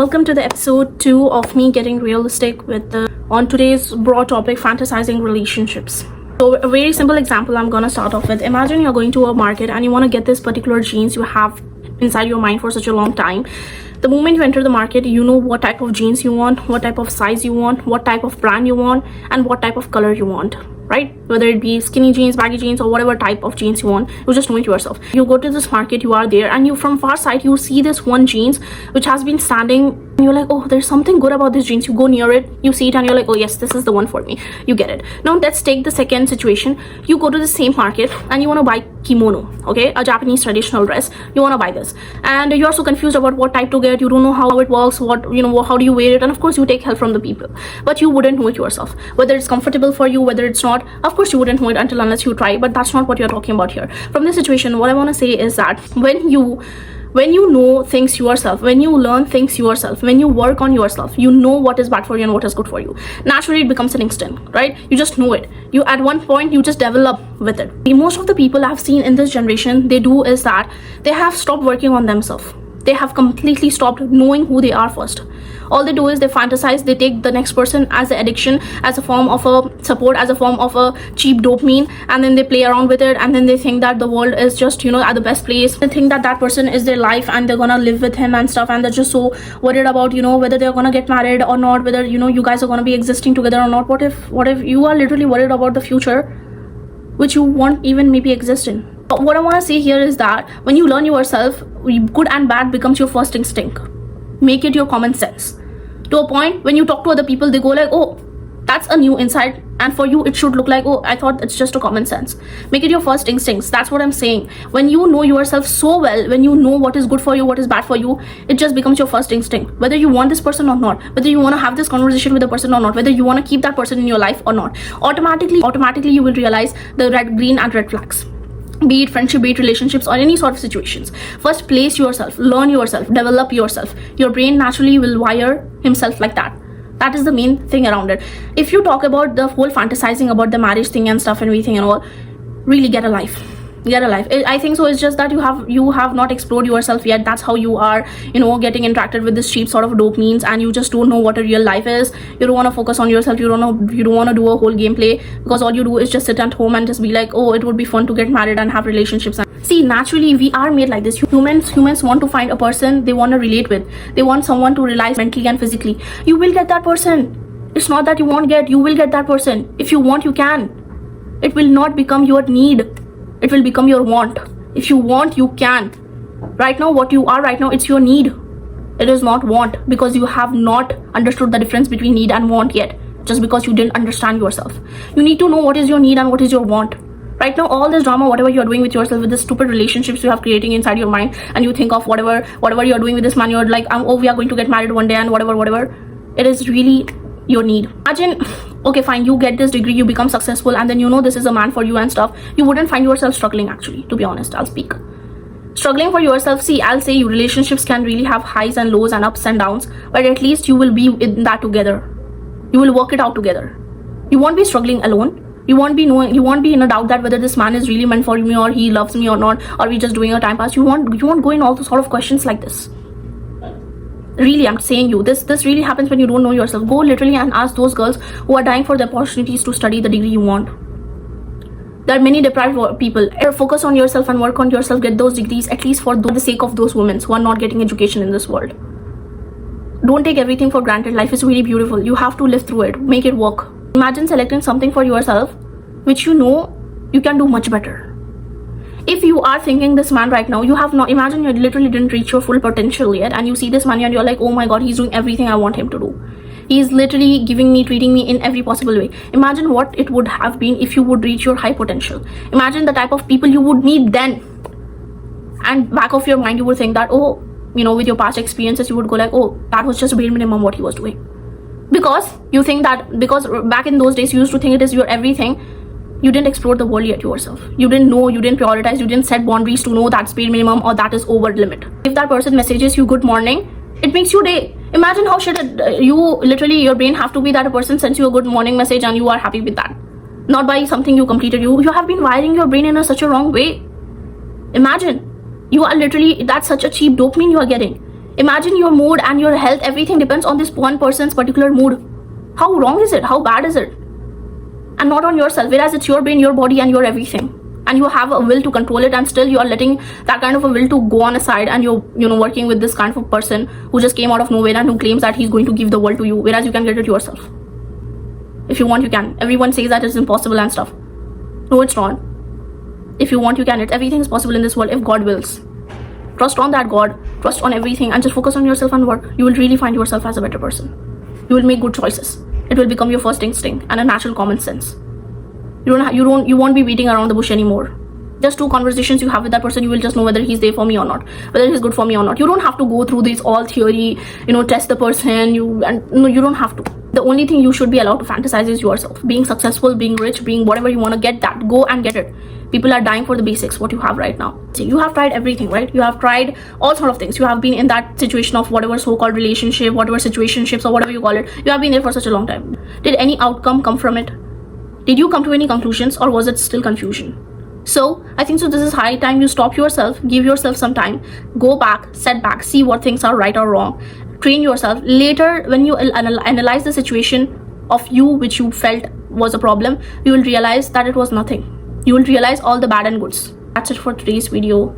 Welcome to the episode 2 of me getting realistic with on today's broad topic, fantasizing relationships. So a very simple example I'm gonna start off with. Imagine you're going to a market and you want to get this particular jeans you have inside your mind for such a long time. The moment you enter the market, you know what type of jeans you want, what type of size you want, what type of brand you want, and what type of color you want, right? Whether it be skinny jeans, baggy jeans, or whatever type of jeans you want, you just know it yourself. You go to this market, you are there, and you from far sight you see this one jeans which has been standing, and you're like, oh, there's something good about this jeans. You go near it, you see it, and you're like, oh yes, this is the one for me. You get it. Now let's take the second situation. You go to the same market and you want to buy kimono, okay, a Japanese traditional dress. You want to buy this, and you are so confused about what type to get. You don't know how it works, how do you wear it, and of course you take help from the people, but you wouldn't know it yourself, whether it's comfortable for you, whether it's not. Of course you wouldn't know it until unless you try, but that's not what you're talking about here. From this situation, what I want to say is that when you know things yourself, when you learn things yourself, when you work on yourself, you know what is bad for you and what is good for you. Naturally it becomes an instinct, right? You just know it. You at one point you just develop with it. Most of the people I've seen in this generation, they do is that they have stopped working on themselves. They have completely stopped knowing who they are first. All they do is they fantasize, they take the next person as an addiction, as a form of a support, as a form of a cheap dopamine, and then they play around with it, and then they think that the world is just, at the best place. They think that that person is their life and they're gonna live with him and stuff, and they're just so worried about, whether they're gonna get married or not, whether, you guys are gonna be existing together or not. What if you are literally worried about the future, which you won't even maybe exist in? But what I want to say here is that when you learn yourself, good and bad becomes your first instinct. Make it your common sense. To a point, when you talk to other people, they go like, oh, that's a new insight, and for you it should look like, oh, I thought it's just a common sense. Make it your first instincts. That's what I'm saying. When you know yourself so well, when you know what is good for you, what is bad for you, it just becomes your first instinct. Whether you want this person or not, whether you want to have this conversation with the person or not, whether you want to keep that person in your life or not, automatically you will realize the green and red flags. Be it friendship, be it relationships, or any sort of situations. First, place yourself, learn yourself, develop yourself. Your brain naturally will wire himself like that. That is the main thing around it. If you talk about the whole fantasizing about the marriage thing and stuff and everything and all, really get a life. I think so. It's just that you have not explored yourself yet. That's how you are, getting interacted with this cheap sort of dopamines, and you just don't know what a real life is. You don't want to focus on yourself. You don't want to do a whole gameplay, because all you do is just sit at home and just be like, oh, it would be fun to get married and have relationships. See, naturally we are made like this. Humans want to find a person they want to relate with. They want someone to realize mentally and physically. You will get that person. It's not that you won't get. You will get that person. If you want, you can. It will not become your need. It will become your want. If you want, you can. Right now, what you are right now, it's your need. It is not want, because you have not understood the difference between need and want yet, just because you didn't understand yourself. You need to know what is your need and what is your want. Right now, all this drama, whatever you're doing with yourself, with the stupid relationships you have creating inside your mind, and you think of whatever you're doing with this man, you're like, oh, we are going to get married one day and whatever. It is really your need. Imagine, okay, fine, you get this degree, you become successful, and then this is a man for you and stuff. You wouldn't find yourself struggling, actually, to be honest. I'll speak. Struggling for yourself, see, I'll say relationships can really have highs and lows and ups and downs, but at least you will be in that together. You will work it out together. You won't be struggling alone. You won't be in a doubt that whether this man is really meant for me, or he loves me or not, or we just doing a time pass. You won't go in all those sort of questions like this. Really, I'm saying you, this really happens when you don't know yourself. Go literally and ask those girls who are dying for the opportunities to study the degree you want. There are many deprived people. Focus on yourself and work on yourself. Get those degrees, at least for the sake of those women who are not getting education in this world. Don't take everything for granted. Life is really beautiful. You have to live through it. Make it work. Imagine selecting something for yourself which you can do much better. If you are thinking this man right now, imagine you literally didn't reach your full potential yet, and you see this man and you're like, oh my god, he's doing everything I want him to do. He's literally treating me in every possible way. Imagine what it would have been if you would reach your high potential. Imagine the type of people you would meet then. And back of your mind, you would think that, oh, with your past experiences, you would go like, oh, that was just bare minimum what he was doing. Because back in those days, you used to think it is your everything. You didn't explore the world yet yourself. You didn't know, you didn't prioritize, you didn't set boundaries to know that's bare minimum or that is over limit. If that person messages you good morning, it makes your day. Imagine how your brain have to be that a person sends you a good morning message and you are happy with that. Not by something you completed. You have been wiring your brain in such a wrong way. Imagine, you are literally, that's such a cheap dopamine you are getting. Imagine your mood and your health, everything depends on this one person's particular mood. How wrong is it? How bad is it? And not on yourself, whereas it's your brain, your body, and your everything. And you have a will to control it, and still you are letting that kind of a will to go on aside, and you're working with this kind of a person who just came out of nowhere and who claims that he's going to give the world to you, whereas you can get it yourself. If you want, you can. Everyone says that it's impossible and stuff. No, it's not. If you want, you can. Everything is possible in this world if God wills. Trust on that God, trust on everything, and just focus on yourself and work. You will really find yourself as a better person. You will make good choices. It will become your first instinct and a natural common sense. You won't be beating around the bush anymore. Just 2 conversations you have with that person, you will just know whether he's there for me or not, whether he's good for me or not. You don't have to go through this all theory, test the person. You don't have to. The only thing you should be allowed to fantasize is yourself. Being successful, being rich, being whatever you want to get, that go and get it. People are dying for the basics, what you have right now. See, you have tried everything, right? You have tried all sort of things. You have been in that situation of whatever so-called relationship, whatever situationships, or whatever you call it. You have been there for such a long time. Did any outcome come from it? Did you come to any conclusions, or was it still confusion? So I think so this is high time you stop yourself, give yourself some time, go back, set back, see what things are right or wrong, train yourself. Later, when you analyze the situation of you which you felt was a problem, you will realize that it was nothing. You will realize all the bad and goods. That's it for today's video.